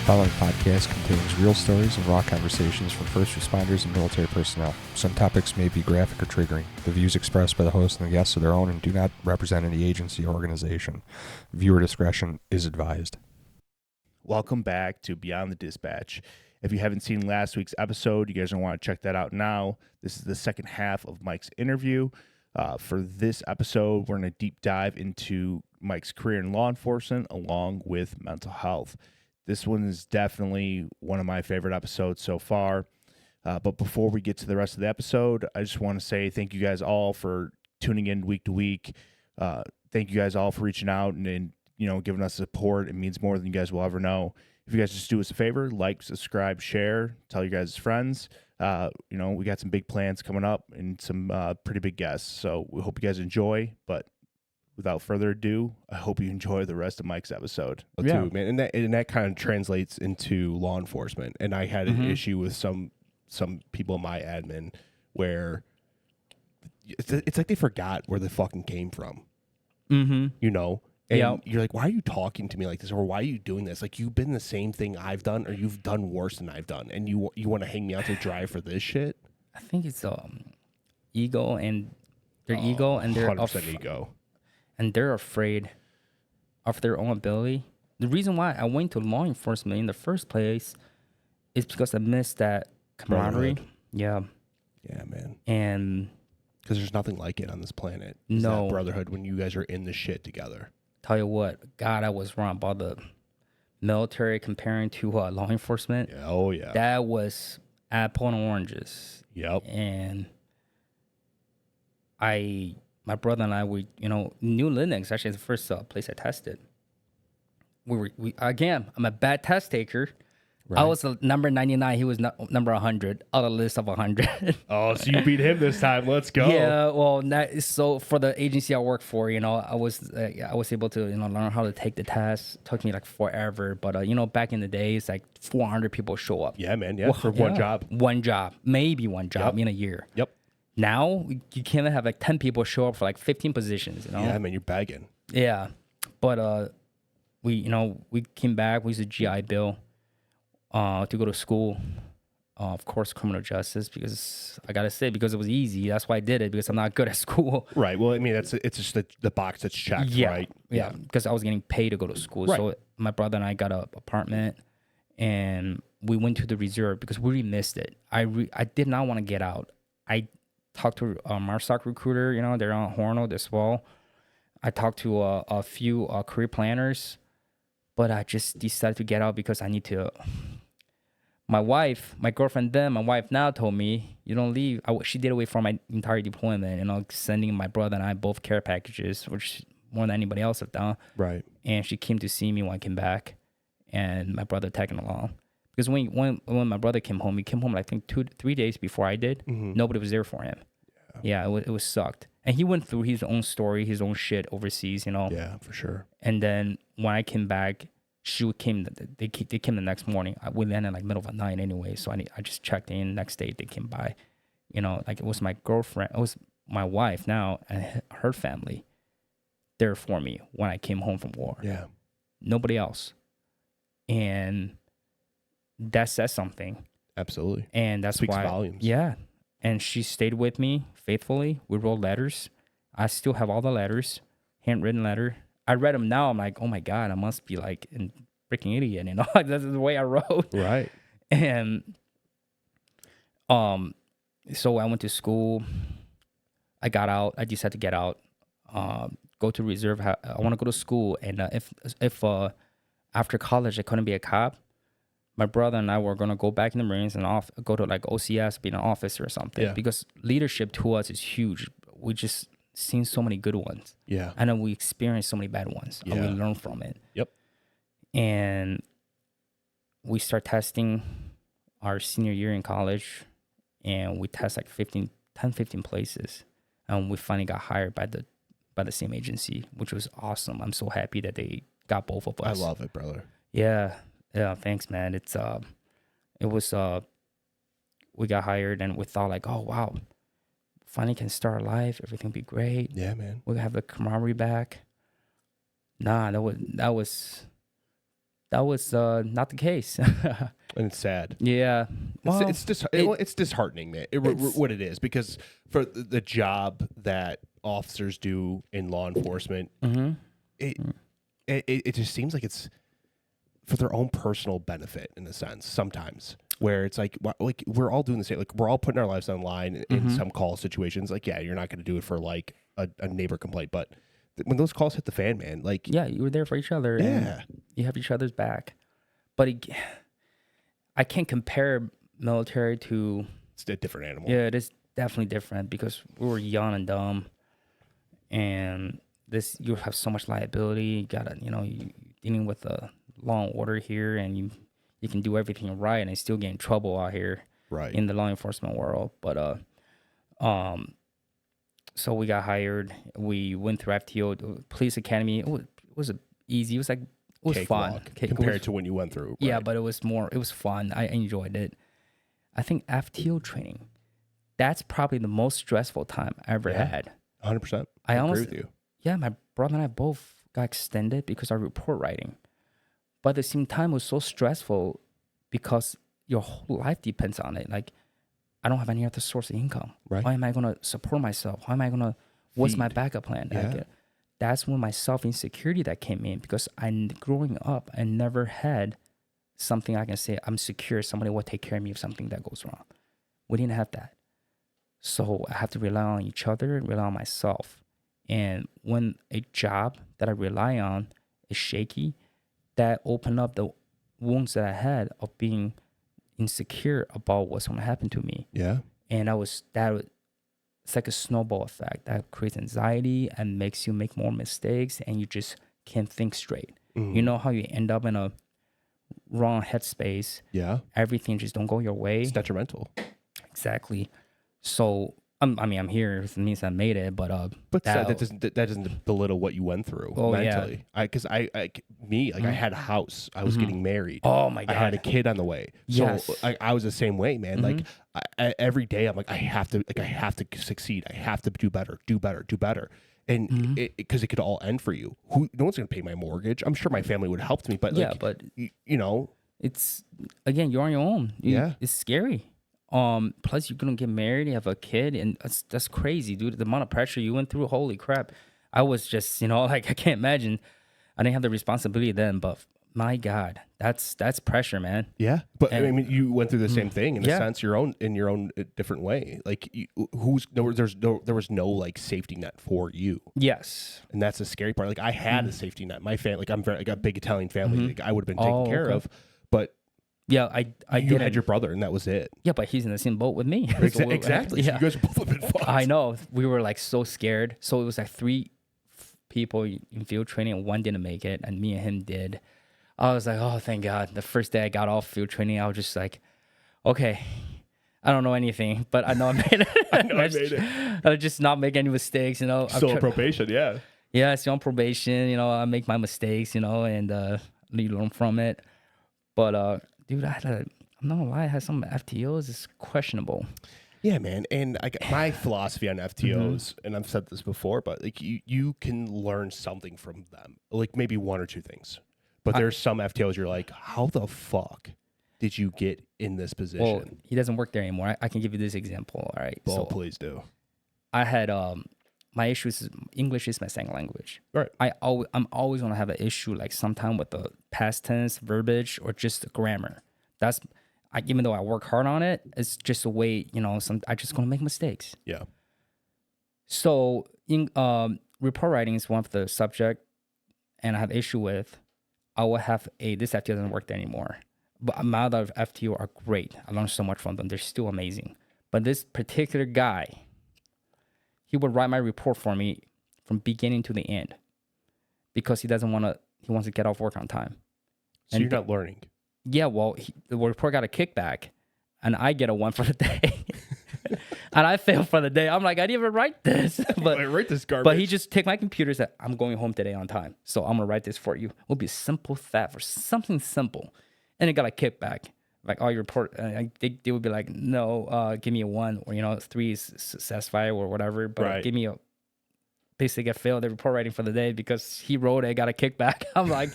following podcast contains real stories and raw conversations from first responders and military personnel. Some topics may be graphic or triggering. The views expressed by the host and the guests are their own and do not represent any agency or organization. Viewer discretion is advised. Welcome back to Beyond the Dispatch. If you haven't seen last week's episode, you guys don't want to check that out now. This is the second half of Mike's interview. For this episode, we're going to deep dive into Mike's career in law enforcement along with mental health. This one is definitely one of my favorite episodes so far. But before we get to the rest of the episode, I just want to say thank you guys all for tuning in week to week. Thank you guys all for reaching out and giving us support. It means more than you guys will ever know. If you guys just do us a favor, like, subscribe, share, tell your guys' friends. We got some big plans coming up and some pretty big guests. So we hope you guys enjoy. But without further ado, I hope you enjoy the rest of Mike's episode. Yeah, too, man, and that kind of translates into law enforcement. And I had an issue with some people in my admin where it's like they forgot where they fucking came from. And you're like, why are you talking to me like this? Or why are you doing this? Like, you've been the same thing I've done, or you've done worse than I've done. And you want to hang me out to dry for this shit? I think it's ego and their ego and their 100% ego. And they're afraid of their own ability. The reason why I went to law enforcement in the first place is because I missed that camaraderie. Brotherhood. Yeah, man. And because there's nothing like it on this planet. No. That brotherhood when you guys are in the shit together. Tell you what, God, I was wrong about the military comparing to law enforcement. Yeah, oh yeah. That was apple and oranges. Yep. And my brother and I, New Linux actually is the first place I tested. I'm a bad test taker. Right. I was number 99. He was number 100 on a list of 100. Oh, so you beat him this time. Let's go. Yeah, well, so for the agency I work for, I was able to learn how to take the test. It took me like forever, but back in the days, like 400 people show up. Yeah, man. Yeah, for one job. One job, maybe one job in a year. Yep. Now you can't have like 10 people show up for like 15 positions. Yeah, man, you're begging. Yeah, but we came back. We used a GI Bill. To go to school, of course, criminal justice, because I gotta say, because it was easy. That's why I did it, because I'm not good at school. Right. Well, I mean, it's just the box that's checked, right? Yeah. Because I was getting paid to go to school. Right. So my brother and I got an apartment, and we went to the reserve because we really missed it. I did not want to get out. I talked to a MARSOC recruiter. They're on Horno as well. I talked to a few career planners, but I just decided to get out because I need to. My girlfriend then, my wife now told me, you don't leave. She did away from my entire deployment, sending my brother and I both care packages, which more than anybody else have done. Right. And she came to see me when I came back, and my brother tagging along. Because when my brother came home, he came home, I think 2-3 days before I did. Mm-hmm. Nobody was there for him. Yeah, it was sucked. And he went through his own story, his own shit overseas, Yeah, for sure. And then when I came back, they came the next morning. We landed like middle of the night anyway, so I just checked in. Next day they came by, like it was my girlfriend, it was my wife now and her family there for me when I came home from war. Yeah, nobody else, and that says something. Absolutely, and that's speaks why volumes. Yeah, and she stayed with me faithfully. We wrote letters. I still have all the letters, handwritten letter. I read them now. I'm like, oh my God, I must be like a freaking idiot, That's the way I wrote. Right. And so I went to school. I got out. I decided to get out. Go to reserve. I want to go to school. And if after college I couldn't be a cop, my brother and I were gonna go back in the Marines and go to like OCS, be an officer or something. Yeah. Because leadership to us is huge. We just seen so many good ones. Yeah. And then we experienced so many bad ones. Yeah. And we learned from it. Yep. And we start testing our senior year in college, and we test like 15 places. And we finally got hired by the same agency, which was awesome. I'm so happy that they got both of us. I love it, brother. Yeah. Yeah. Thanks, man. We got hired, and we thought like, oh, wow. Finally can start life. Everything will be great. Yeah, man. We'll have the camaraderie back. Nah, that was that was not the case. And it's sad. Yeah. Well, It's disheartening, man. What it is, because for the job that officers do in law enforcement, it just seems like it's for their own personal benefit in a sense. Sometimes, where it's like we're all doing the same. Like we're all putting our lives online in some call situations. Like, yeah, you're not going to do it for like a neighbor complaint, but when those calls hit the fan, man, like yeah, you were there for each other. Yeah. And you have each other's back. But I can't compare military to. It's a different animal. Yeah, it is definitely different because we were young and dumb, and you have so much liability. You gotta, you dealing with the law and order here, and you can do everything right and still get in trouble out here, Right. in the law enforcement world. But so we got hired. We went through FTO, police academy. It was easy. It was like. It was fun compared to when you went through. Right? Yeah, but it was fun. I enjoyed it. I think FTO training, that's probably the most stressful time I ever had. 100%. I agree with you. Yeah, my brother and I both got extended because of report writing. But at the same time, it was so stressful because your whole life depends on it. Like, I don't have any other source of income. Right. How am I going to support myself? How am I going to, what's my backup plan? Yeah. That's when my self-insecurity that came in, because growing up, I never had something I can say, I'm secure, somebody will take care of me if something that goes wrong. We didn't have that. So I have to rely on each other, rely on myself. And when a job that I rely on is shaky, that opened up the wounds that I had of being insecure about what's going to happen to me. Yeah. And it's like a snowball effect that creates anxiety and makes you make more mistakes, and you just can't think straight. You know how you end up in a wrong headspace? Yeah. Everything just don't go your way. It's detrimental. Exactly. So I'm here. It means I made it, but that doesn't belittle what you went through mentally. Yeah. I had a house. I was getting married. Oh my God. I had a kid on the way. Yes. So I was the same way, man. Like every day I'm like, I have to succeed. I have to do better. And because it could all end for you. No one's going to pay my mortgage. I'm sure my family would have helped me, but it's, again, you're on your own. It's scary. Plus you're gonna get married, you have a kid, and that's crazy, dude. The amount of pressure you went through, holy crap. I was just, like, I can't imagine. I didn't have the responsibility then, but my God, that's pressure, man. Yeah, but I mean, you went through the same thing in a sense, in your own different way. Like, there was no like safety net for you. Yes, and that's the scary part. Like, I had a safety net. My family, like, I got a big Italian family. Like, I would have been taken care of, but. Yeah, you had your brother, and that was it. Yeah, but he's in the same boat with me. Exactly. So you guys both have been fucked. I know. We were like so scared. So it was like 3 people in field training, and 1 didn't make it, and me and him did. I was like, oh, thank God. The first day I got off field training, I was just like, okay, I don't know anything, but I know I made it. I made it. I was just not make any mistakes, Still on probation, yeah. Yeah, still on probation. I make my mistakes, and you learn from it. But dude, I'm not gonna lie, I had some FTOs. It's questionable. Yeah, man. And my philosophy on FTOs, and I've said this before, but like you can learn something from them, like maybe 1 or 2 things. But there's some FTOs you're like, how the fuck did you get in this position? Well, he doesn't work there anymore. I can give you this example. All right. Well, please do. I had my issue is English is my second language. Right. I'm always gonna have an issue, like sometime with the past tense, verbiage, or just the grammar. Even though I work hard on it, it's just a way, I just gonna make mistakes. Yeah. So in report writing is one of the subject, and I have issue with. I will have this FTO doesn't work there anymore. But my other FTO are great. I learned so much from them. They're still amazing. But this particular guy, he would write my report for me from beginning to the end because he wants to get off work on time. So you're not learning. Yeah, well, the report got a kickback, and I get a 1 for the day. And I failed for the day. I'm like, I didn't even write this. I write this garbage. But he just take my computer and said, I'm going home today on time. So I'm going to write this for you. It'll be a simple theft or something simple. And it got a kickback. Like, all your report, they would be like, no, give me a 1, or, 3 is satisfied or whatever. But give me basically I failed the report writing for the day because he wrote it, got a kickback. I'm like,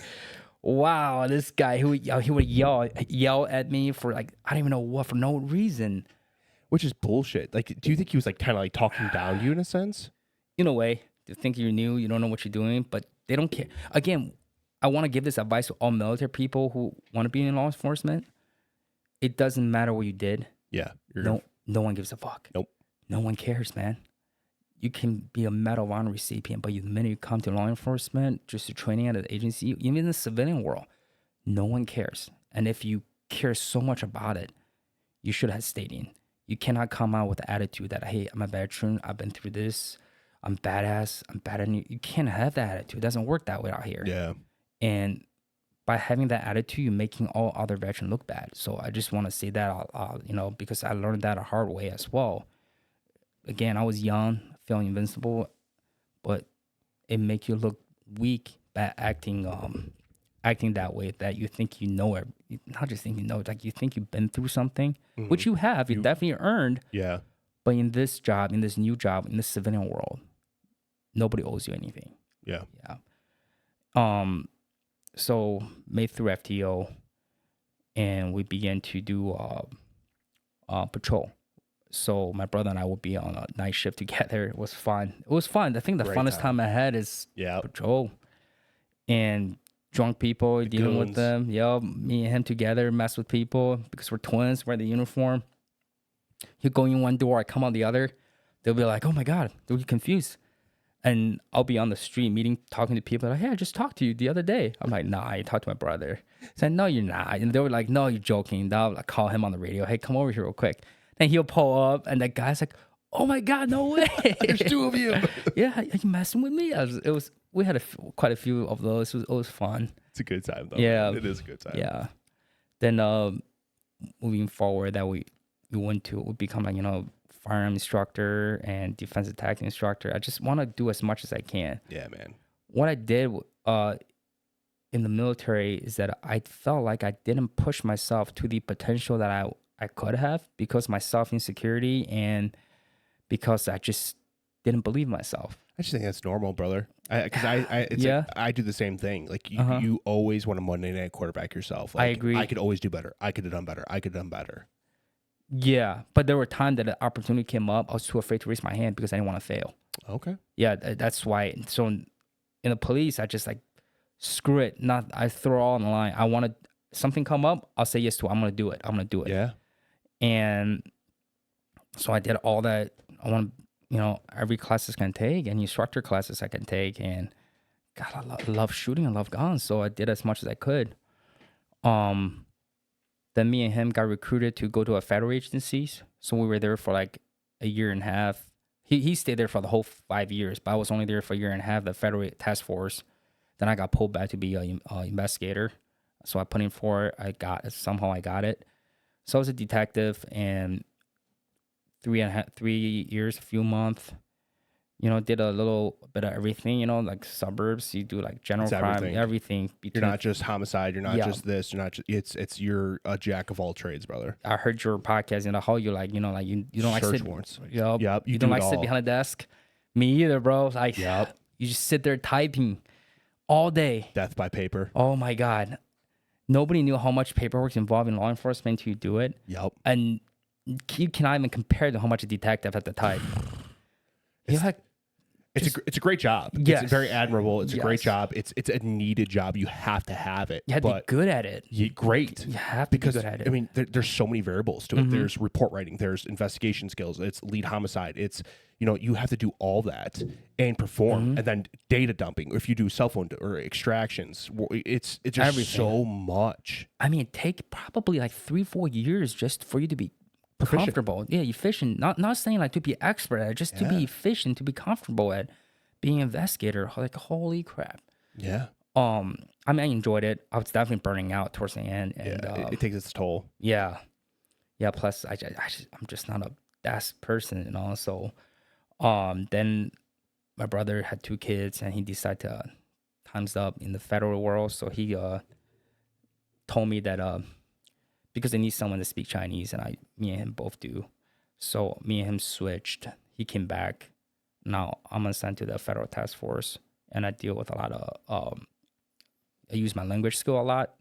wow, this guy he would yell at me for like I don't even know what, for no reason. Which is bullshit. Like, do you think he was like kind of like talking down to you in a sense? In a way, they think you're new, you don't know what you're doing, but they don't care. Again, I want to give this advice to all military people who want to be in law enforcement. It doesn't matter what you did. Yeah. No one gives a fuck. Nope. No one cares, man. You can be a Medal of Honor recipient, but the minute you come to law enforcement, just to training at an agency, even in the civilian world, no one cares. And if you care so much about it, you should have stayed in. You cannot come out with the attitude that, hey, I'm a veteran, I've been through this, I'm badass, I'm better than you. You can't have that attitude. It doesn't work that way out here. Yeah. And by having that attitude, you're making all other veterans look bad. So I just want to say that, because I learned that a hard way as well. Again, I was young, feeling invincible, but it make you look weak by acting that way, that you think you know it. Not just think you know, like you think you've been through something, which you have. You definitely earned. Yeah. But in this job, in this new job, in this civilian world, nobody owes you anything. Yeah. Yeah. So made through FTO, and we began to do patrol. So my brother and I would be on a night shift together. It was fun. I think the Great funnest time I had is patrol. And drunk people, dealing with them. Yeah, me and him together, mess with people because we're twins, wear the uniform. You go in one door, I come out the other. They'll be like, oh my God, they'll be confused. And I'll be on the street meeting, talking to people like, hey, I just talked to you the other day. I'm like, nah, I talked to my brother. I said, no, you're not. And they were like, no, you're joking. I'll like, call him on the radio. Hey, come over here real quick. Then he'll pull up, and that guy's like, oh my God, no way. There's two of you. Yeah, are you messing with me? We had quite a few of those. It was fun. It's a good time, though. Yeah. It is a good time. Yeah. Then moving forward, that we become like, firearm instructor and defensive tactics instructor. I just want to do as much as I can. Yeah, man. What I did in the military is that I felt like I didn't push myself to the potential that I could have because of my self-insecurity and because I just didn't believe myself. I just think that's normal, brother. Because I do the same thing. Like you always want to Monday night quarterback yourself. Like, I agree. I could always do better. I could have done better. I could have done better. Yeah, but there were times that an opportunity came up. I was too afraid to raise my hand because I didn't want to fail. Okay. Yeah, that's why. So in the police, I just like, screw it. I throw all on the line. I want to, something come up, I'll say yes to it. I'm going to do it. Yeah. And so I did all that. I want to, every classes I can take and instructor classes I can take. And God, I love shooting. I love guns. So I did as much as I could. Then me and him got recruited to go to a federal agencies. So we were there for like a year and a half. He stayed there for the whole 5 years, but I was only there for a year and a half, the federal task force. Then I got pulled back to be an investigator. So I put in for it. Somehow I got it. So I was a detective, and 3 years, a few months, did a little bit of everything, like suburbs. You do like general crime, everything. You're not just homicide. You're not just this. You're not just, you're a jack of all trades, brother. I heard your podcast, how you like, you don't like search sit warrants. Yep. You don't like sit behind a desk. Me either, bro. Like, yep. You just sit there typing all day. Death by paper. Oh my God. Nobody knew how much paperwork's involved in law enforcement until you do it. Yep. And you cannot even compare to how much a detective had to type. It's a great job. Yes. It's very admirable. It's a great job. It's a needed job. You have to have it. You have to be good at it. Great. You have to be good at it. I mean, there's so many variables to it. There's report writing. There's investigation skills. It's lead homicide. It's, you have to do all that and perform. And then data dumping. If you do cell phone or extractions, it's just everything. So much. I mean, it take probably like 3-4 years just for you to be comfortable. Yeah, efficient. Not saying like to be expert at it, just to be efficient, to be comfortable at being an investigator. Like, holy crap. Yeah. I mean, I enjoyed it. I was definitely burning out towards the end. And, it takes its toll. Yeah. Yeah. Plus, I'm just not a fast person, So, then my brother had 2 kids, and he decided to time's up in the federal world. So he told me that because they need someone to speak Chinese, and me and him both do. So me and him switched. He came back. Now I'm assigned to the federal task force, and I deal with a lot of I use my language skill a lot.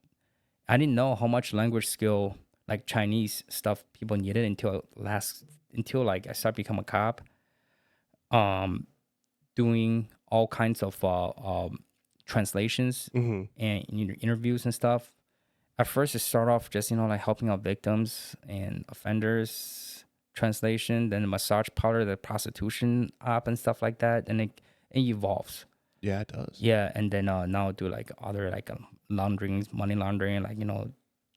I didn't know how much language skill, like Chinese stuff, people needed until like I started becoming a cop. Doing all kinds of translations and interviews and stuff. At first, it started off just like helping out victims and offenders, translation, then the massage parlor, the prostitution app and stuff like that, and it evolves. Yeah, it does. Yeah, and then now do like other like laundering, money laundering, like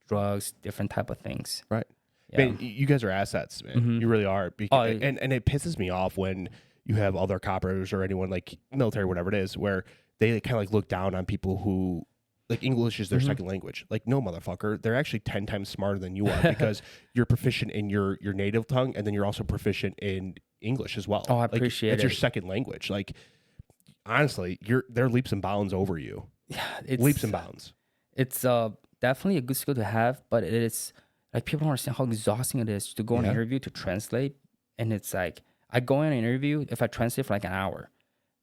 drugs, different type of things. Right. Yeah. Man, you guys are assets, man. You really are. Because, and it pisses me off when you have other coppers or anyone like military, whatever it is, where they kind of like look down on people who like English is their second language. Like, no, motherfucker, they're actually 10 times smarter than you are because you're proficient in your native tongue, and then you're also proficient in English as well. Oh, I appreciate it's it. your second language. Like, honestly, they're leaps and bounds over you. Yeah, it's leaps and bounds. It's definitely a good skill to have, but it is like people don't understand how exhausting it is to go on an interview to translate. And it's like I go in an interview, if I translate for like an hour,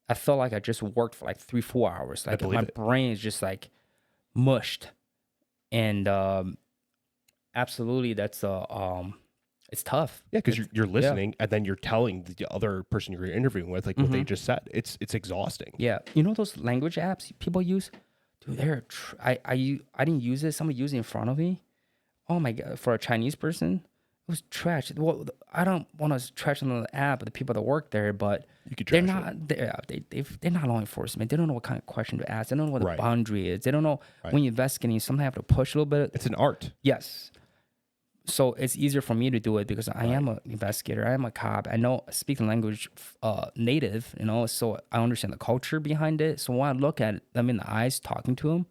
I feel like I just worked for like 3-4 hours. Like my brain is just like mushed. And absolutely, that's it's tough. Yeah, because you're listening and then you're telling the other person you're interviewing with like what they just said. It's exhausting. Yeah, those language apps people use, dude. I didn't use it. Somebody used it in front of me. Oh my god! For a Chinese person, it was trash. Well, I don't want to trash on the app, the people that work there, but they're not. They're not law enforcement. They don't know what kind of question to ask. They don't know what the boundary is. They don't know when you're investigating. Sometimes have to push a little bit. It's an art. Yes. So it's easier for me to do it because I am an investigator. I am a cop. I speak the language native, so I understand the culture behind it. So when I look at them in the eyes, talking to them,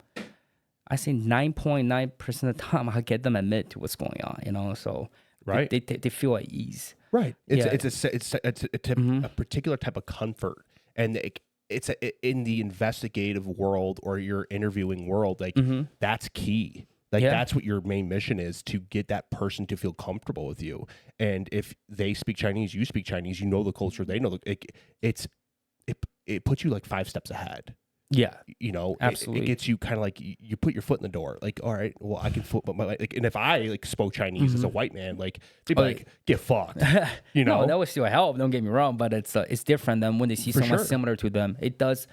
I say 9.9% of the time I get them admit to what's going on, so they feel at ease. Right. It's a particular type of comfort, and it's in the investigative world or your interviewing world, like that's key. Like that's what your main mission is, to get that person to feel comfortable with you. And if they speak Chinese, you speak Chinese, you know the culture, they know it puts you like 5 steps ahead. Yeah, absolutely. It gets you kind of like you put your foot in the door. Like, all right, well, I can foot, but and if I like spoke Chinese as a white man, like they'd be like, get fucked. No, that would still help. Don't get me wrong, but it's different than when they see someone similar to them. It does.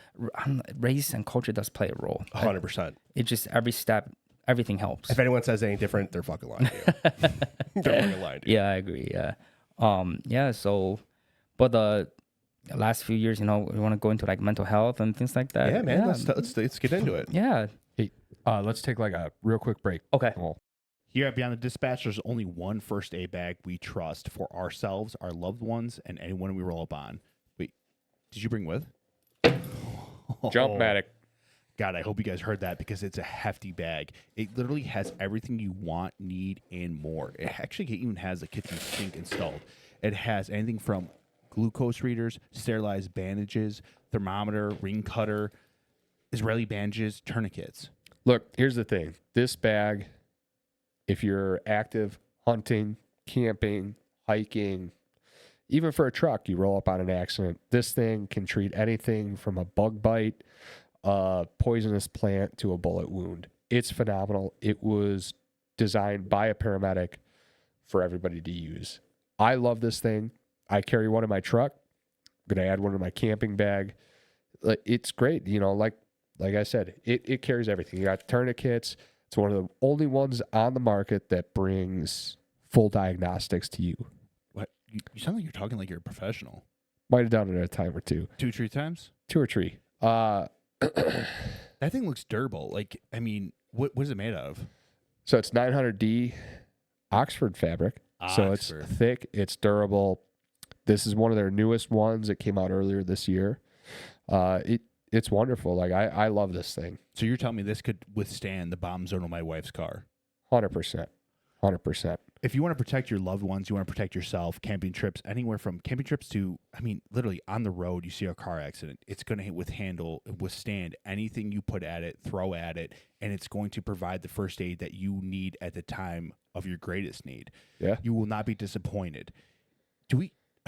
Race and culture does play a role. 100%. It just every step. Everything helps. If anyone says anything different, they're fucking lying to you. They're fucking lying to you. Yeah, I agree. Yeah. So, but the last few years, we want to go into like mental health and things like that. Yeah, man. Let's get into it. Yeah. Hey, let's take like a real quick break. Okay. Cool. Here at Beyond the Dispatch, there's only one first aid bag we trust for ourselves, our loved ones, and anyone we roll up on. Wait, did you bring with? Jumpmatic. God, I hope you guys heard that because it's a hefty bag. It literally has everything you want, need, and more. It actually even has a kitchen sink installed. It has anything from glucose readers, sterilized bandages, thermometer, ring cutter, Israeli bandages, tourniquets. Look, here's the thing. This bag, if you're active, hunting, camping, hiking, even for a truck, you roll up on an accident, this thing can treat anything from a bug bite, a poisonous plant, to a bullet wound. It's phenomenal. It was designed by a paramedic for everybody to use. I love this thing. I carry one in my truck. I'm going to add one in my camping bag. It's great. Like I said, it carries everything. You got tourniquets. It's one of the only ones on the market that brings full diagnostics to you. What? You sound like you're talking like you're a professional. Might have done it at a time or two. 2-3 times? 2 or 3. That thing looks durable. Like, I mean, what is it made out of? So it's 900D Oxford fabric. So it's thick, it's durable. This is one of their newest ones. It came out earlier this year. It's wonderful. Like I love this thing. So you're telling me this could withstand the bomb zone of my wife's car? 100%. 100%. If you want to protect your loved ones, you want to protect yourself, camping trips, anywhere from camping trips to, I mean, literally on the road, you see a car accident. It's going to withstand anything you put at it, throw at it, and it's going to provide the first aid that you need at the time of your greatest need. Yeah. You will not be disappointed.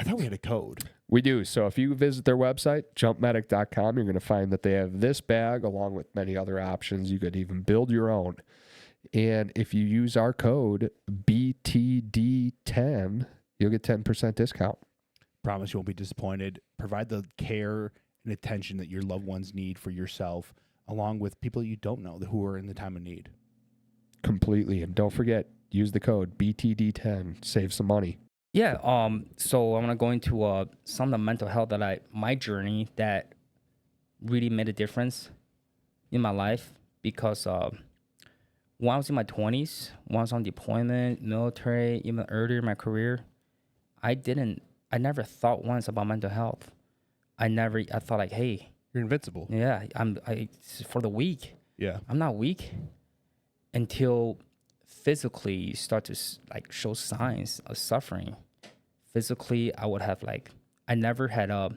I thought we had a code. We do. So if you visit their website, jumpmedic.com, you're going to find that they have this bag along with many other options. You could even build your own. And if you use our code BTD10, you'll get 10% discount. Promise you won't be disappointed. Provide the care and attention that your loved ones need for yourself, along with people you don't know who are in the time of need. Completely. And don't forget, use the code BTD10. Save some money. Yeah. So I'm gonna go into some of the mental health my journey that really made a difference in my life, because when I was in my 20s, when I was on deployment, military, even earlier in my career, I never thought once about mental health. I thought like, hey, You're invincible. yeah, it's for the weak. Yeah. I'm not weak until physically you start to show signs of suffering. Physically, I would have I never had I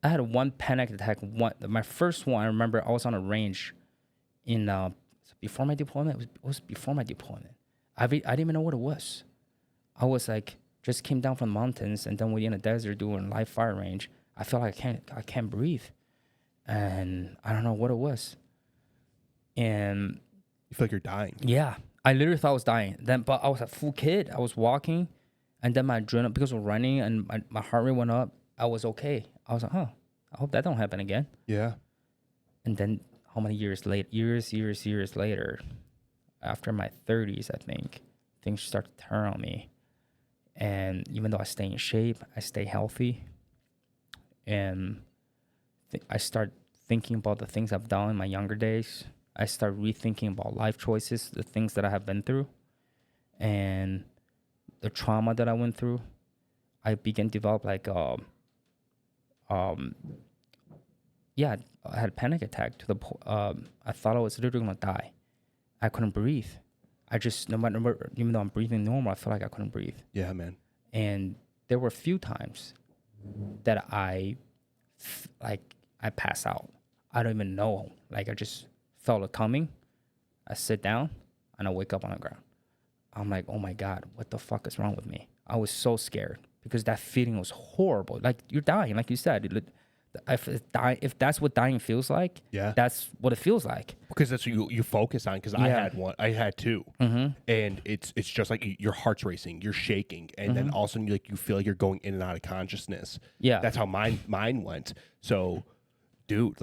had one panic attack. My first one, I remember I was on a range in before my deployment. It was before my deployment. I didn't even know what it was. I was just came down from the mountains, and then we're in the desert doing live fire range. I felt like I can't breathe, and I don't know what it was. And You feel like you're dying. yeah, I literally thought I was dying. But I was a full kid. I was walking, and then my adrenaline, because of running, and my heart rate went up. I was okay. I was like, I hope that don't happen again. Yeah. And then how many years later, after my 30s, I think, things start to turn on me. And even though I stay in shape, I stay healthy. And I start thinking about the things I've done in my younger days. I start rethinking about life choices, the things that I have been through, and the trauma that I went through. I began to develop I had a panic attack to the I thought I was literally gonna die. I couldn't breathe. Even though I'm breathing normal, I felt like I couldn't breathe. Yeah, man. And there were a few times that I pass out. I don't even know. I just felt it coming. I sit down and I wake up on the ground. I'm like, oh my God, what the fuck is wrong with me? I was so scared because that feeling was horrible. Like, you're dying, like you said. If that's what dying feels like, Yeah. that's what it feels like. Because that's what you focus on. Because I Yeah. had one. I had two. Mm-hmm. And it's just like your heart's racing, you're shaking, and then all of a sudden you feel like you're going in and out of consciousness. Yeah. That's how mine went. So, dude,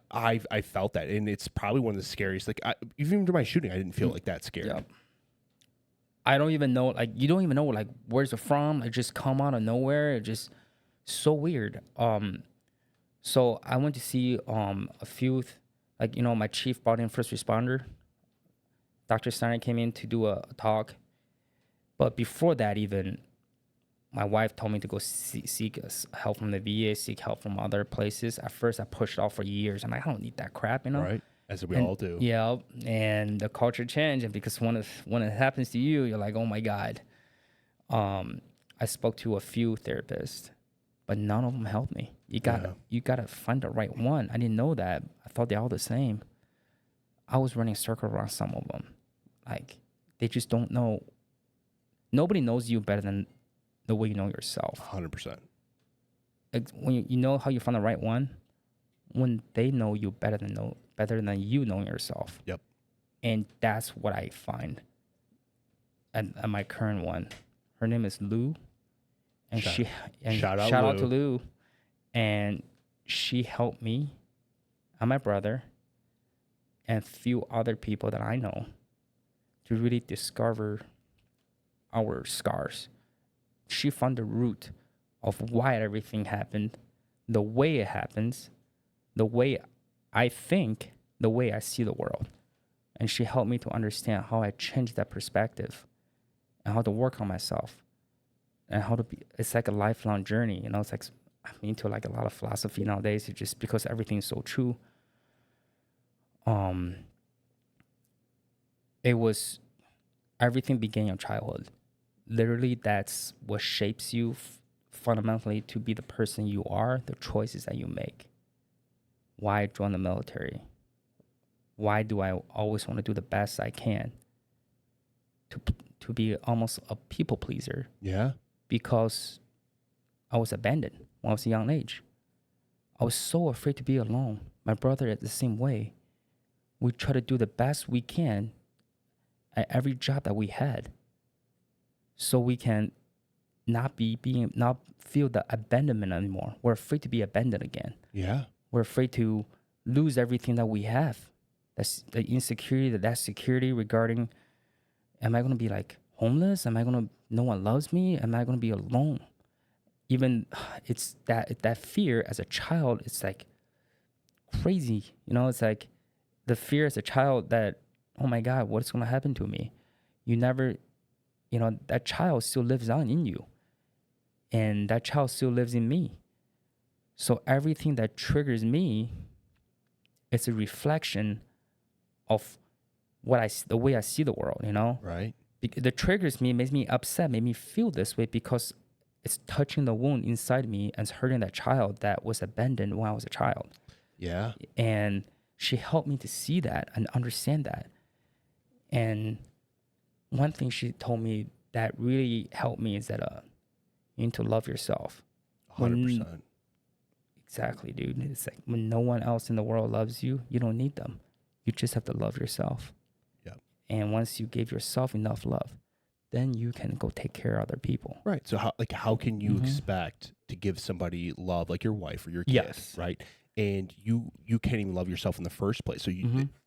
I felt that, and it's probably one of the scariest. Even during my shooting, I didn't feel like that scared. Yeah. I don't even know. You don't even know where's it from. It just come out of nowhere. It just so weird. So I went to see a few, my chief brought in first responder. Dr. Steiner came in to do a talk. But before that, even, my wife told me to go seek help from the VA, seek help from other places. At first, I pushed it off for years. I'm like, I don't need that crap, Right. As we all do. Yeah, and the culture changed, and because when it happens to you, you're like, oh my God. I spoke to a few therapists, but none of them helped me. You gotta find the right one. I didn't know that. I thought they're all the same. I was running circles around some of them. They just don't know. Nobody knows you better than the way you know yourself. 100%. When you know how you find the right one, when they know you better than you know yourself. Yep. And that's what I find at my current one. Her name is Lou. And shout out to Lou. And she helped me and my brother and a few other people that I know to really discover our scars. She found the root of why everything happened, the way it happens, the way I think, the way I see the world. And she helped me to understand how I changed that perspective and how to work on myself and how to be. It's like a lifelong journey. It's like I'm into a lot of philosophy nowadays. It's just because everything's so true. It was, everything began in childhood. Literally, that's what shapes you fundamentally to be the person you are, the choices that you make. Why join the military? Why do I always want to do the best I can? To be almost a people pleaser. Yeah. because I was abandoned when I was a young age. I was so afraid to be alone. My brother is the same way. We try to do the best we can at every job that we had, so we can not feel the abandonment anymore. We're afraid to be abandoned again. Yeah. We're afraid to lose everything that we have. That's the insecurity, that security regarding, am I going to be like homeless? No one loves me? Am I going to be alone? Even it's that fear as a child, it's like crazy. It's like the fear as a child that, oh my God, what's going to happen to me? You never, that child still lives on in you. And that child still lives in me. So everything that triggers me, it's a reflection of the way I see the world, Right. That triggers me, makes me upset, made me feel this way because it's touching the wound inside me and it's hurting that child that was abandoned when I was a child. Yeah. And she helped me to see that and understand that. And one thing she told me that really helped me is that you need to love yourself. 100%. Exactly, dude. It's like when no one else in the world loves you, you don't need them. You just have to love yourself. Yeah. And once you give yourself enough love, then you can go take care of other people. Right. So how can you expect to give somebody love, like your wife or your kid, Yes. right? And you can't even love yourself in the first place. So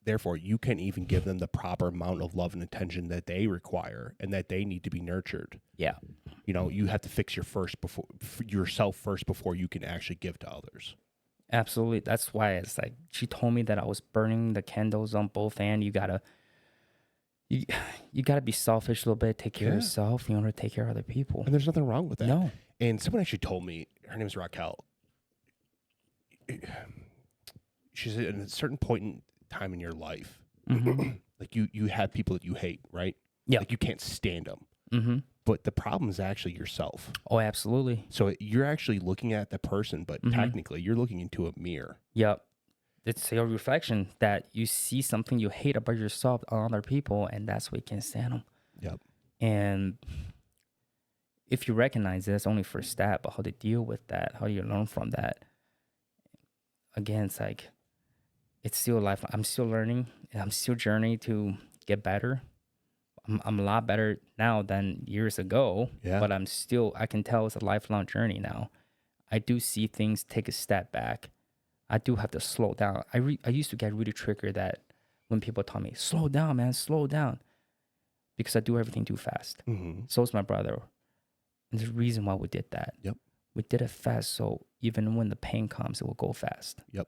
therefore you can't even give them the proper amount of love and attention that they require and that they need to be nurtured. Yeah. You have to fix yourself first before you can actually give to others. Absolutely. That's why it's like she told me that I was burning the candles on both ends. You gotta be selfish a little bit, take care of yourself in order to take care of other people. And there's nothing wrong with that. No. And someone actually told me, her name is Raquel. She said at a certain point in time in your life, like you have people that you hate, right? Yeah. Like you can't stand them. Mm-hmm. But the problem is actually yourself. Oh, absolutely. So you're actually looking at the person, but technically you're looking into a mirror. Yep. It's your reflection that you see something you hate about yourself on other people, and that's why you can't stand them. Yep. And if you recognize it, it's only first step, but how to deal with that, how do you learn from that? Again, it's like, it's still life. I'm still learning, and I'm still journeying to get better. I'm a lot better now than years ago, but I can tell it's a lifelong journey now. I do see things take a step back. I do have to slow down. I used to get really triggered that when people tell me, slow down, man, slow down, because I do everything too fast. So is my brother. And there's a reason why we did that. Yep. We did it fast, so even when the pain comes, it will go fast. Yep.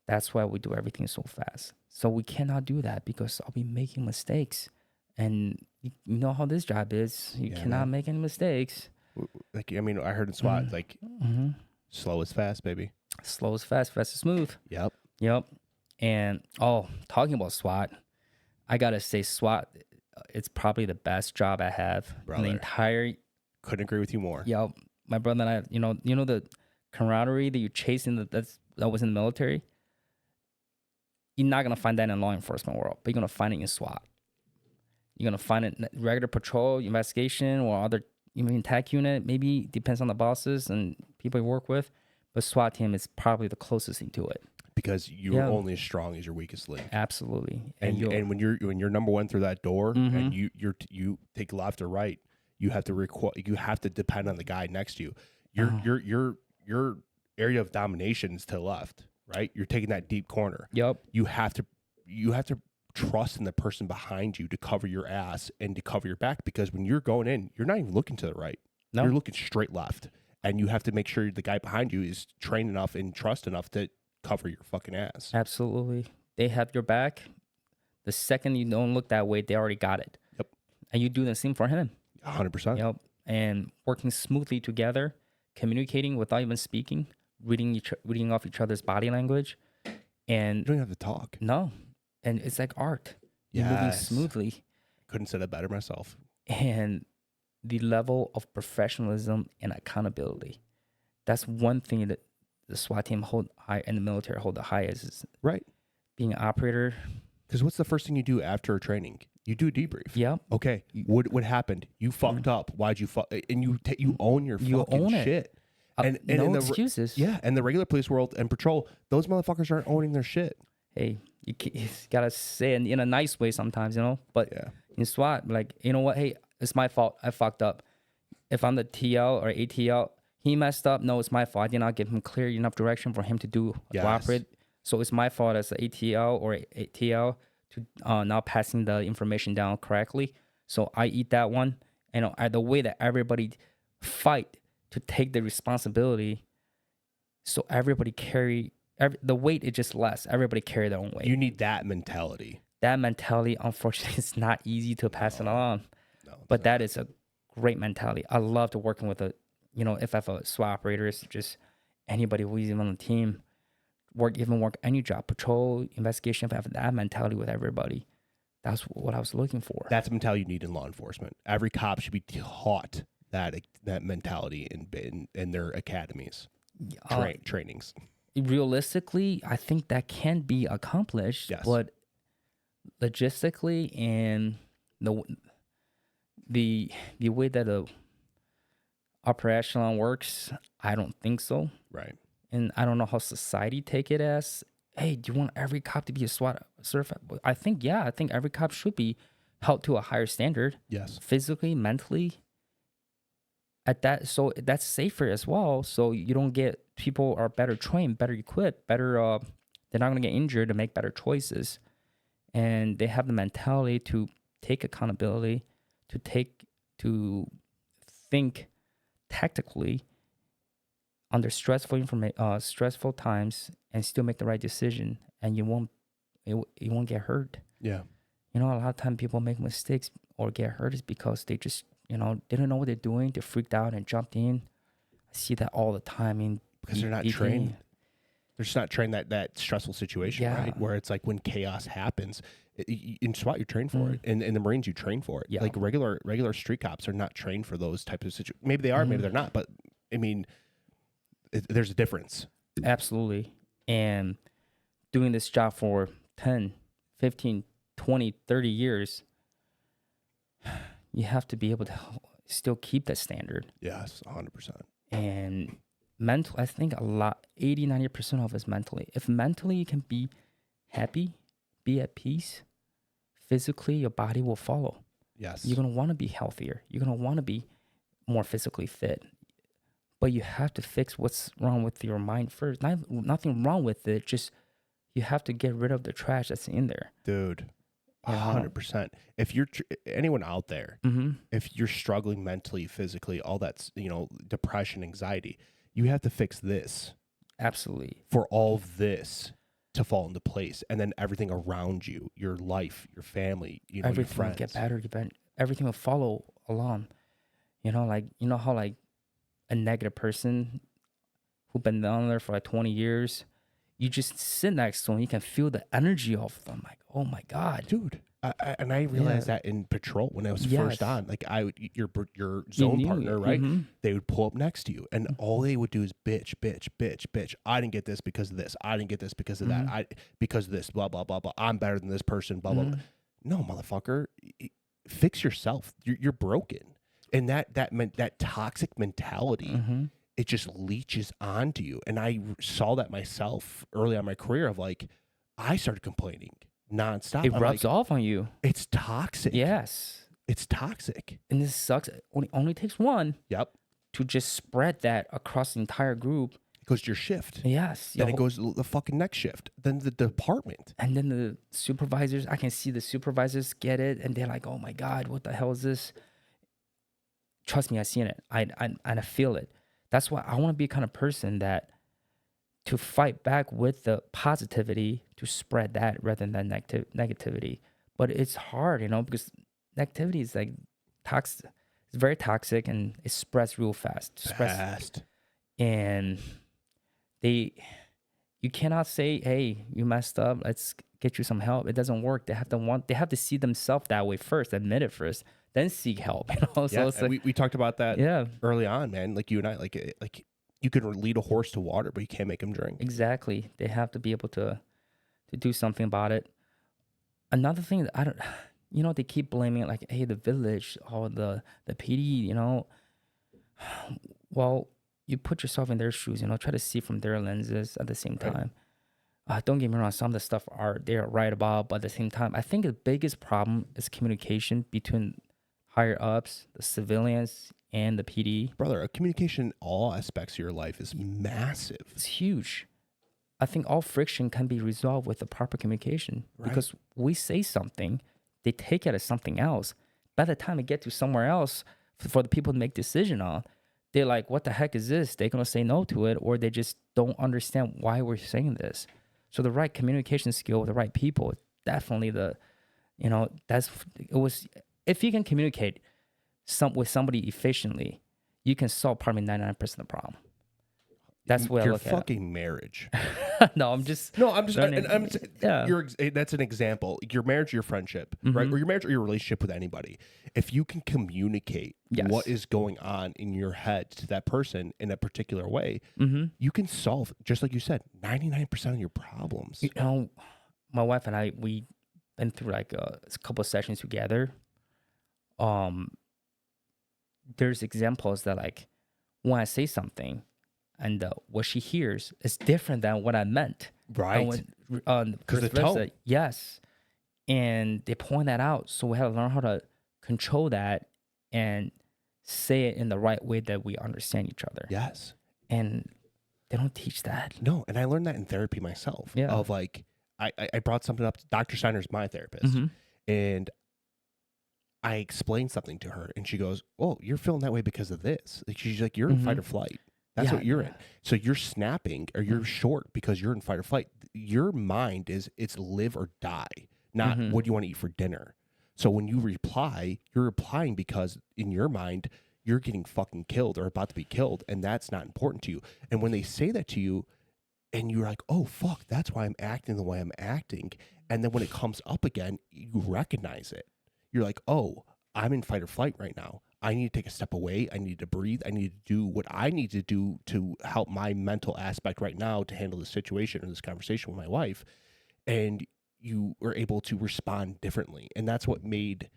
That's why we do everything so fast. So we cannot do that because I'll be making mistakes. And you know how this job is. You cannot make any mistakes. Like, I mean, I heard in SWAT, like, slow is fast, baby. Slow is fast, fast is smooth. Yep. And, talking about SWAT, I got to say SWAT, it's probably the best job I have in the entire... Couldn't agree with you more. Yep. My brother and I, you know the camaraderie that you chase that was in the military? You're not going to find that in law enforcement world, but you're going to find it in SWAT. You're going to find it in regular patrol, investigation, or other, tech unit. Maybe depends on the bosses and people you work with. But SWAT team is probably the closest thing to it. Because you're only as strong as your weakest link. Absolutely. And when you're number one through that door and you take left or right, you have to depend on the guy next to you. Your area of domination is to the left, right? You're taking that deep corner. Yep. You have to trust in the person behind you to cover your ass and to cover your back, because when you're going in, you're not even looking to the right. No. You're looking straight left. And you have to make sure the guy behind you is trained enough and trust enough to cover your fucking ass. Absolutely. They have your back. The second you don't look that way, they already got it. Yep. And you do the same for him. 100%. Yep. And working smoothly together, communicating without even speaking, reading off each other's body language. And you don't have to talk. No. And it's like art. You're moving smoothly. Couldn't say that better myself. And the level of professionalism and accountability. That's one thing that the SWAT team hold high and the military hold the highest is right. Being an operator. Because what's the first thing you do after training? You do a debrief. Yep. Okay. What happened? You fucked up. Why'd you fuck? And you own your You fucking own it. shit. And no in the excuses. yeah, and the regular police world and patrol, those motherfuckers aren't owning their shit. Hey, you gotta say it in a nice way sometimes, But in SWAT, like, you know what? Hey, it's my fault. I fucked up. If I'm the TL or ATL, he messed up. No, it's my fault. I did not give him clear enough direction for him to do cooperate. So it's my fault as an ATL or ATL to not passing the information down correctly. So I eat that one. And the way that everybody fight to take the responsibility, so everybody carry the weight is just less. Everybody carry their own weight. You need that mentality. That mentality, unfortunately, is not easy to pass it on. No, but that is a great mentality. I love to working with if I have a SWAT operator, it's just anybody who's even on the team, work any job, patrol, investigation, if I have that mentality with everybody. That's what I was looking for. That's a mentality you need in law enforcement. Every cop should be taught that mentality in their academies, trainings. Realistically, I think that can be accomplished, but logistically and the way that a operational works, I don't think so. Right. And I don't know how society take it as, hey, do you want every cop to be a SWAT certified? I think every cop should be held to a higher standard. Yes. Physically, mentally. So that's safer as well. So you don't get people are better trained, better equipped, better. They're not going to get injured to make better choices, and they have the mentality to take accountability, to think tactically under stressful times, and still make the right decision, and you won't get hurt. Yeah. A lot of time people make mistakes or get hurt is because they just didn't know what they're doing. They freaked out and jumped in. I see that all the time. Because they're not trained. They're just not trained that stressful situation, right? Where it's like when chaos happens, in SWAT you train for it, and in the Marines you train for it. Yeah. Like regular street cops are not trained for those types of situations. Maybe they are, maybe they're not. But I mean, there's a difference. Absolutely. And doing this job for 10, 15, 20, 30 years, you have to be able to still keep that standard. Yes, 100%. And mental, I think 80, 90% of us mentally. If mentally you can be happy, be at peace, physically your body will follow. Yes. You're going to want to be healthier. You're going to want to be more physically fit. But you have to fix what's wrong with your mind first. Nothing wrong with it. Just you have to get rid of the trash that's in there. Dude, 100%. If you're anyone out there, if you're struggling mentally, physically, all that's, depression, anxiety, you have to fix this. Absolutely. For all of this to fall into place. And then everything around you, your life, your family, everything your friends. Will get better. Everything will follow along. How a negative person who's been down there for 20 years, you just sit next to them, you can feel the energy of them. Like, oh my God. Dude. I realized that in patrol when I was first on, like your zone partner, right? They would pull up next to you, and all they would do is bitch. I didn't get this because of this. I didn't get this because of that. Because of this. Blah blah blah blah. I'm better than this person. Blah blah. Blah. No, motherfucker, fix yourself. You're broken, and that toxic mentality, it just leeches onto you. And I saw that myself early on in my career. Of like, I started complaining nonstop. It rubs off on you. It's toxic. Yes. It's toxic. And this sucks. It only takes one. Yep. To just spread that across the entire group. It goes to your shift. Yes. Then it goes to the fucking next shift. Then the department. And then the supervisors, I can see the supervisors get it. And they're like, oh my God, what the hell is this? Trust me, I've seen it. I feel it. That's why I want to be the kind of person that to fight back with the positivity, to spread that rather than negativity. But it's hard, because negativity is like toxic. It's very toxic and it spreads real fast. And you cannot say, hey, you messed up, let's get you some help. It doesn't work. They have to see themselves that way first, admit it first, then seek help. So it's like, we talked about that early on, man. Like you and I, like you could lead a horse to water, but you can't make him drink. Exactly. They have to be able to do something about it. Another thing that they keep blaming like, hey, the village or the PD, Well, you put yourself in their shoes, try to see from their lenses at the same Right. time. Don't get me wrong, some of the stuff they're right about, but at the same time, I think the biggest problem is communication between higher ups, the civilians, and the PD. Brother, communication in all aspects of your life is massive. It's huge. I think all friction can be resolved with the proper communication because we say something, they take it as something else. By the time it get to somewhere else for the people to make decision on, they're like, what the heck is this? They're going to say no to it, or they just don't understand why we're saying this. So the right communication skill with the right people, definitely if you can communicate with somebody efficiently, you can solve probably 99% of the problem. That's what I your look at. fucking marriage. No, I'm just. That's an example. Your marriage, your friendship, right? Or your marriage or your relationship with anybody. If you can communicate what is going on in your head to that person in a particular way, you can solve, just like you said, 99% of your problems. My wife and I, we been through like a couple of sessions together. There's examples that like when I say something, and what she hears is different than what I meant. Right. Because the tone. Yes. And they point that out. So we have to learn how to control that and say it in the right way that we understand each other. Yes. And they don't teach that. No. And I learned that in therapy myself. Yeah. Of like, I brought something up. Dr. Steiner's my therapist. And I explained something to her. And she goes, oh, you're feeling that way because of this. Like, she's like, you're in fight or flight. That's what you're in. So you're snapping or you're short because you're in fight or flight. Your mind it's live or die, not what do you want to eat for dinner. So when you reply, you're replying because in your mind, you're getting fucking killed or about to be killed. And that's not important to you. And when they say that to you and you're like, oh, fuck, that's why I'm acting the way I'm acting. And then when it comes up again, you recognize it. You're like, oh, I'm in fight or flight right now. I need to take a step away. I need to breathe. I need to do what I need to do to help my mental aspect right now to handle this situation or this conversation with my wife. And you were able to respond differently. And that's what made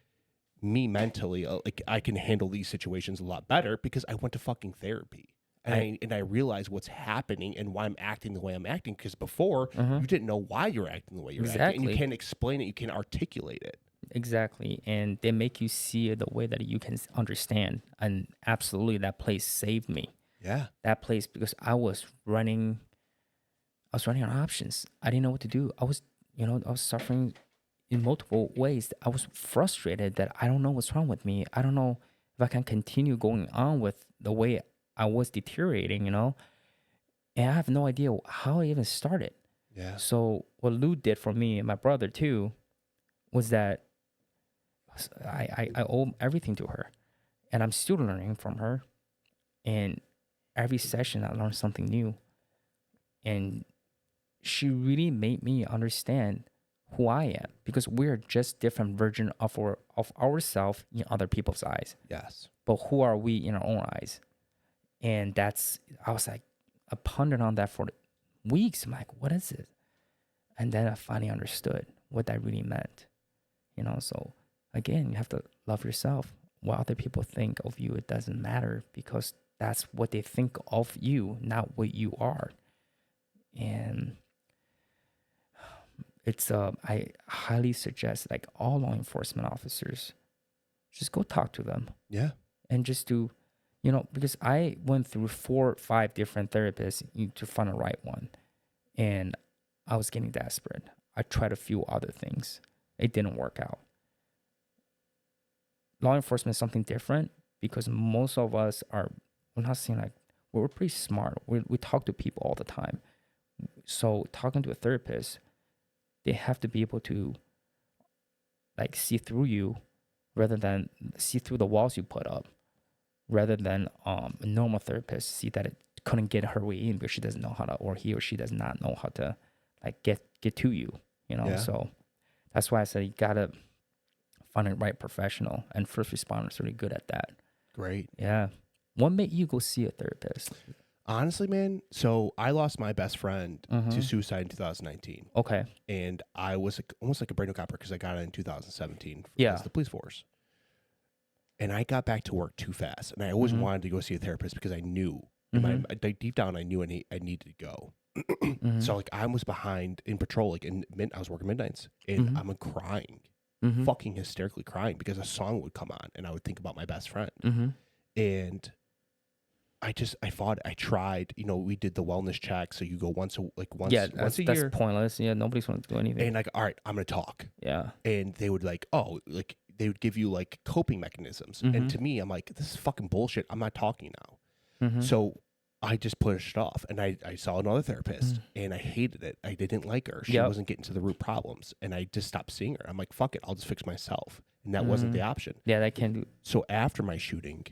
me mentally, like I can handle these situations a lot better because I went to fucking therapy. And I realized what's happening and why I'm acting the way I'm acting. Because before, you didn't know why you're acting the way you're acting. And you can't explain it. You can't articulate it. Exactly. And they make you see it the way that you can understand. And absolutely, that place saved me. Yeah. That place, because I was running on options. I didn't know what to do. I was suffering in multiple ways. I was frustrated that I don't know what's wrong with me. I don't know if I can continue going on with the way I was deteriorating, And I have no idea how I even started. Yeah. So what Lou did for me and my brother too was that I owe everything to her, and I'm still learning from her. And every session, I learned something new. And she really made me understand who I am, because we're just different version of ourselves in other people's eyes. Yes. But who are we in our own eyes? And I was like, I pondered on that for weeks. I'm like, what is it? And then I finally understood what that really meant. So again, you have to love yourself. What other people think of you, it doesn't matter, because that's what they think of you, not what you are. And I highly suggest, like, all law enforcement officers, just go talk to them. Yeah. And just do, because I went through 4 or 5 different therapists to find the right one. And I was getting desperate. I tried a few other things. It didn't work out. Law enforcement is something different, because most of us we're not saying like, we're pretty smart. We talk to people all the time. So talking to a therapist, they have to be able to like see through you rather than see through the walls you put up, rather than a normal therapist see that it couldn't get her way in because she doesn't know how to, or he or she does not know how to like get to you, Yeah. So that's why I said you gotta find a right professional, and first responders are really good at that. Great. Yeah. What made you go see a therapist? Honestly, man, so I lost my best friend to suicide in 2019. Okay. And I was almost like a brand new copper because I got it in 2017 Yeah. as the police force. And I got back to work too fast. And I always wanted to go see a therapist because I knew, deep down, I knew I needed to go. So, like, I was behind in patrol, like, I was working midnights, and I'm crying, fucking hysterically crying because a song would come on, and I would think about my best friend. And I fought. I tried. We did the wellness check. So you go once a year. That's pointless. Yeah, nobody's going to do anything. And like, all right, I'm gonna talk. Yeah. And they would they would give you like coping mechanisms. And to me, I'm like, this is fucking bullshit. I'm not talking now. So I just pushed it off. And I saw another therapist, and I hated it. I didn't like her. She wasn't getting to the root problems, and I just stopped seeing her. I'm like, fuck it, I'll just fix myself. And that wasn't the option. Yeah, that can do. So after my shooting.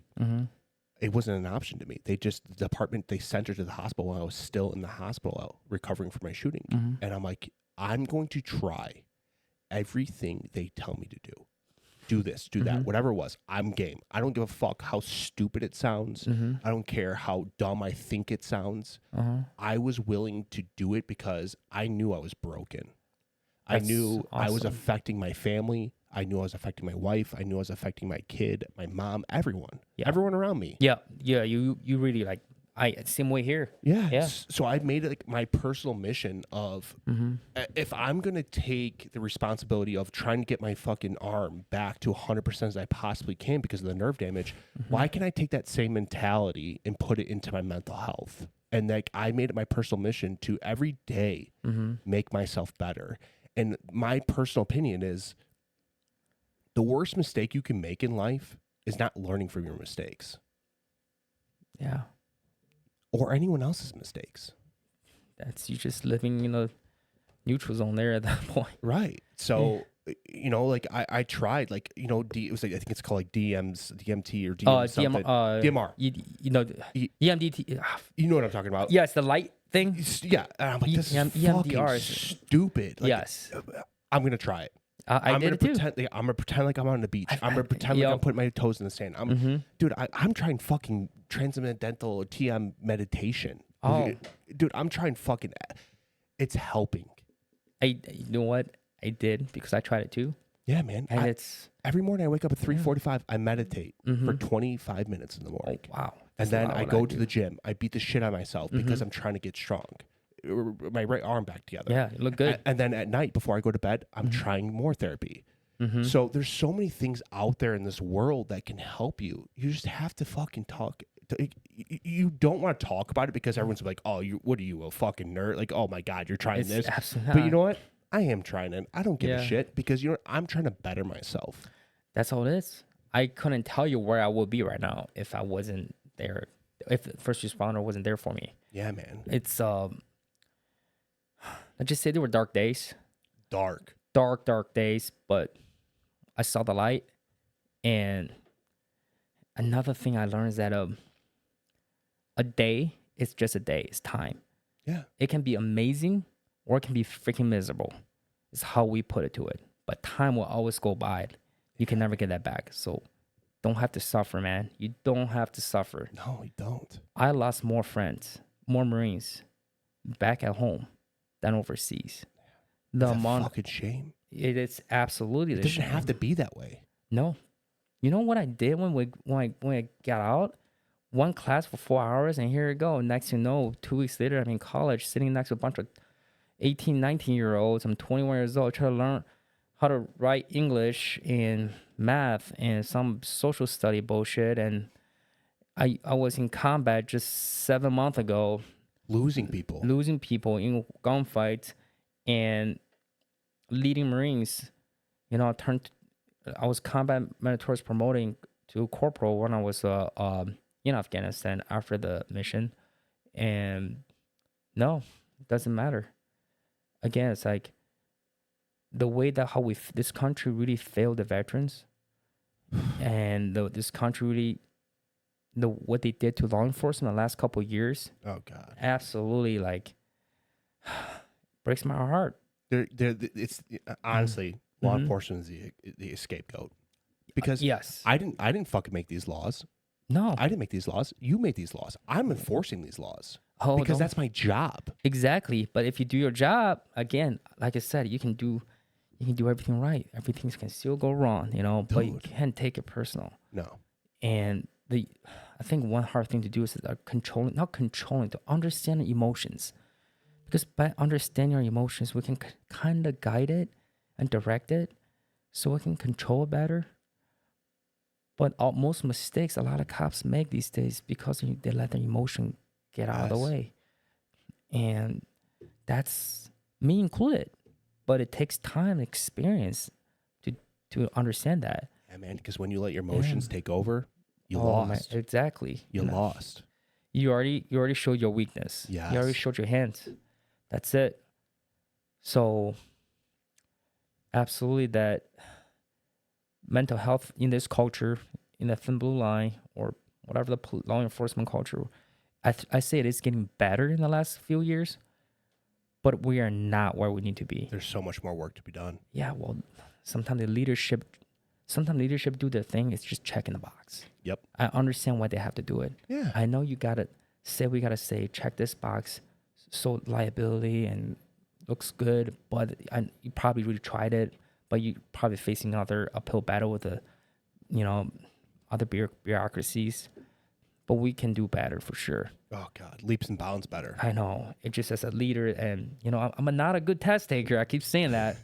It wasn't an option to me. The department, they sent her to the hospital when I was still in the hospital recovering from my shooting. And I'm like, I'm going to try everything they tell me to do. Do this, do that, whatever it was. I'm game. I don't give a fuck how stupid it sounds. I don't care how dumb I think it sounds. I was willing to do it because I knew I was broken. I knew I was affecting my family. I knew I was affecting my wife. I knew I was affecting my kid, my mom, everyone. Everyone around me. Yeah. You really like, same way here. Yeah. So I made it like my personal mission of if I'm going to take the responsibility of trying to get my fucking arm back to 100% as I possibly can because of the nerve damage, why can't I take that same mentality and put it into my mental health? And like I made it my personal mission to every day make myself better. And my personal opinion is the worst mistake you can make in life is not learning from your mistakes. Yeah. Or anyone else's mistakes. You just living in a neutral zone there at that point. Right. So, like I tried, like, it was like, I think it's called like DMT or something. DMR. EMDT. You know what I'm talking about? Yeah, it's the light thing. Yeah. And I'm like, this is fucking stupid. Like, yes. I'm going to try it. I did it too. I'm gonna pretend like I'm on the beach. I'm gonna pretend like I'm putting my toes in the sand. Dude, I'm trying fucking transcendental TM meditation. Oh, dude, I'm trying fucking. It's helping. You know what? I did because I tried it too. Yeah, man. And it's every morning I wake up at 3:45. I meditate for 25 minutes in the morning. Oh, wow. And then I go to the gym. I beat the shit out of myself because I'm trying to get strong. My right arm back together. Yeah, you look good. And then at night before I go to bed, I'm trying more therapy. So there's so many things out there in this world that can help you. You just have to fucking talk. You don't want to talk about it because everyone's like, "Oh, what are you, a fucking nerd?" Like, "Oh my god, you're trying this." Absolutely. But you know what? I am trying it. I don't give a shit because I'm trying to better myself. That's all it is. I couldn't tell you where I would be right now if I wasn't there. If the first responder wasn't there for me. Yeah, man. It's I just say there were dark days. Dark days, but I saw the light. And another thing I learned is that a day is just a day. It's time. Yeah. It can be amazing or it can be freaking miserable. It's how we put it to it. But time will always go by. You can never get that back. So don't have to suffer, man. You don't have to suffer. No, you don't. I lost more friends, more Marines back at home than overseas. It's a fucking shame. It's absolutely It doesn't have to be that way. No. You know what I did when I got out? One class for 4 hours, and here you go. Next you know, 2 weeks later, I'm in college, sitting next to a bunch of 18, 19-year-olds. I'm 21 years old, trying to learn how to write English and math and some social study bullshit. And I was in combat just 7 months ago. Losing people in gunfights and leading Marines. I was combat mentors promoting to corporal when I was in Afghanistan after the mission. And no, it doesn't matter. Again, it's like the way that how this country really failed the veterans, and this country really, what they did to law enforcement the last couple of years. Oh God, absolutely, like breaks my heart. It's honestly, law enforcement is the scapegoat because yes, I didn't fucking make these laws. No. I didn't make these laws. You made these laws. I'm enforcing these laws Oh, because don't- that's my job. Exactly. But if you do your job, again, like I said, you can do everything right. Everything can still go wrong, but you Dude. can't take it personal. No. And I think one hard thing to do is not controlling, to understand emotions. Because by understanding our emotions, we can kind of guide it and direct it so we can control it better. But most mistakes a lot of cops make these days because they let their emotion get out of the Yes. way. And that's me included. But it takes time and experience to understand that. Yeah, man, because when you let your emotions take over, you lost. Exactly. You lost. You already showed your weakness. Yes. You already showed your hands. That's it. So absolutely that mental health in this culture, in the thin blue line or whatever the law enforcement culture, I say it is getting better in the last few years, but we are not where we need to be. There's so much more work to be done. Yeah, well, sometimes leadership do their thing. It's just checking the box. Yep. I understand why they have to do it. Yeah. I know we gotta say check this box, so liability and looks good, but you probably really tried it, but you probably facing another uphill battle with other bureaucracies. But we can do better for sure. Oh God, leaps and bounds better. I know. It just as a leader, and I'm not a good test taker. I keep saying that.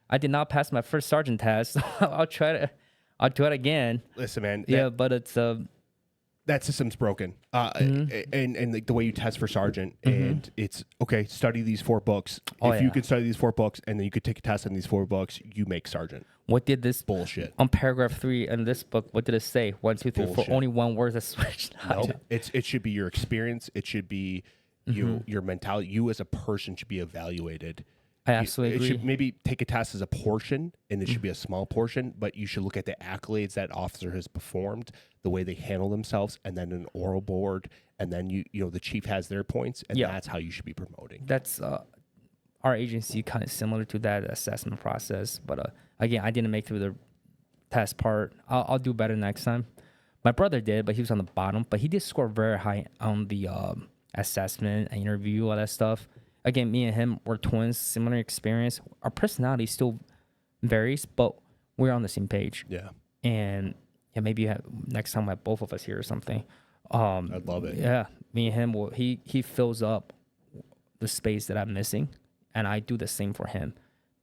I did not pass my first sergeant test. I'll do it again. Listen, man. Yeah, but it's that system's broken. And like the way you test for sergeant, and it's okay. Study these 4 books. If you could study these 4 books, and then you could take a test on these 4 books, you make sergeant. What did this Bullshit. On paragraph 3 in this book? What did it say? 1, 2, 3, 4. Bullshit. Only one word that switched. No, it should be your experience. It should be your mentality. You as a person should be evaluated. I absolutely It agree. should maybe take a test as a portion, and it should be a small portion, but you should look at the accolades that officer has performed, the way they handle themselves, and then an oral board, and then the chief has their points, and that's how you should be promoting. That's our agency kind of similar to that assessment process, but again, I didn't make through the test part. I'll do better next time. My brother did, but he was on the bottom, but he did score very high on the assessment and interview, all that stuff. Again, me and him were twins, similar experience. Our personality still varies, but we're on the same page. Yeah. And maybe next time we have both of us here or something. I'd love it. Yeah, me and him, he fills up the space that I'm missing, and I do the same for him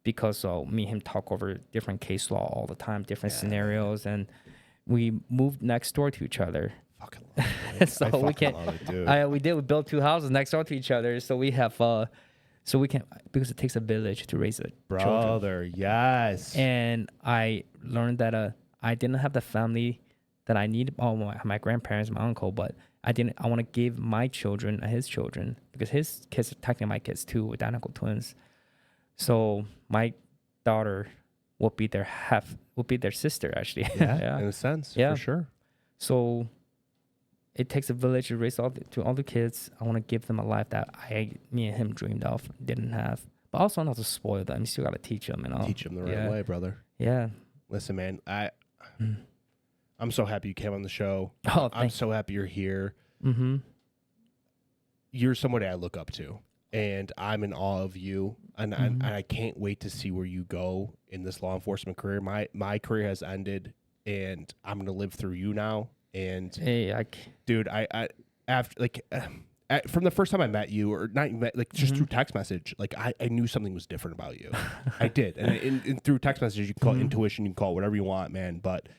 because me and him talk over different case law all the time, different scenarios, and we moved next door to each other. Fucking love it. So I we fucking can't. love it, dude. We built 2 houses next door to each other, so we have so we can, because it takes a village to raise children. Brother, yes. And I learned that I didn't have the family that I need. Oh, my grandparents, my uncle, but I want to give my children his children, because his kids are technically my kids too, identical twins. So my daughter will be their sister actually. Yeah, in a sense, Yeah. for sure. So it takes a village to raise all the kids. I want to give them a life that me and him dreamed of, didn't have. But also not to spoil them. You still got to teach them, Teach them the right way, brother. Yeah. Listen, man, I'm so happy you came on the show. Oh, I'm so happy you're here. Mm-hmm. You're somebody I look up to, and I'm in awe of you, and I can't wait to see where you go in this law enforcement career. My career has ended, and I'm gonna live through you now. And Hey, dude, I after from the first time I met you, or not met, like just through text message, like I knew something was different about you. I did, and through text message, you can call it intuition, you can call it whatever you want, man. But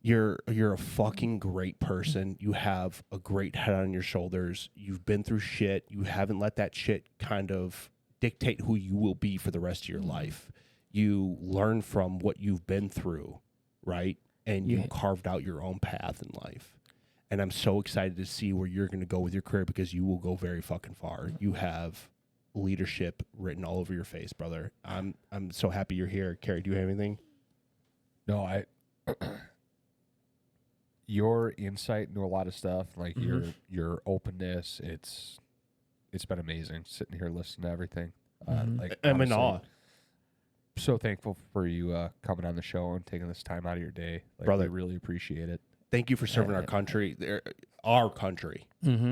you're a fucking great person. You have a great head on your shoulders. You've been through shit. You haven't let that shit kind of dictate who you will be for the rest of your life. You learn from what you've been through, right? And you carved out your own path in life. And I'm so excited to see where you're going to go with your career, because you will go very fucking far. You have leadership written all over your face, brother. I'm so happy you're here. Carrie, do you have anything? No, your insight into a lot of stuff, like your openness, it's been amazing sitting here listening to everything. Like I'm in honestly, awe. So thankful for you coming on the show and taking this time out of your day. Like, Brother. we really appreciate it. Thank you for serving our country,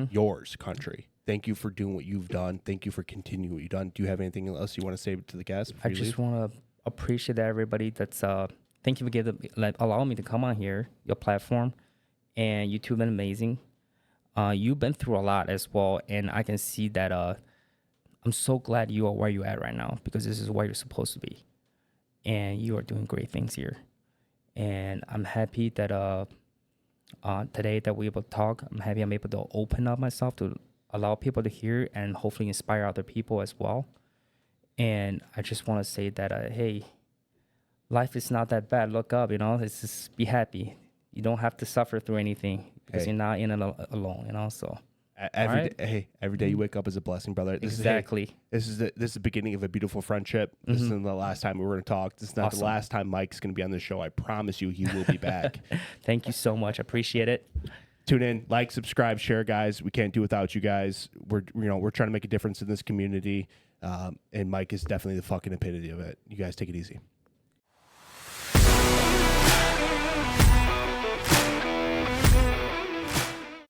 yours country. Thank you for doing what you've done. Thank you for continuing what you've done. Do you have anything else you want to say to the guests? I just want to appreciate everybody that's thank you for allowing me to come on here, your platform, and you two have been amazing. You've been through a lot as well, and I can see that I'm so glad you are where you're at right now, because this is where you're supposed to be, and you are doing great things here. And I'm happy that today that we're able to talk. I'm happy I'm able to open up myself to allow people to hear and hopefully inspire other people as well. And I just want to say that, hey, life is not that bad. Look up, it's just be happy. You don't have to suffer through anything because you're not in it alone, so. Every day you wake up is a blessing, brother. Exactly. This is the beginning of a beautiful friendship. This isn't the last time we're going to talk. This is not the last time Mike's going to be on the show. I promise you he will be back. Thank you so much. I appreciate it. Tune in, like, subscribe, share, guys. We can't do without you guys. We're trying to make a difference in this community. And Mike is definitely the fucking epitome of it. You guys take it easy.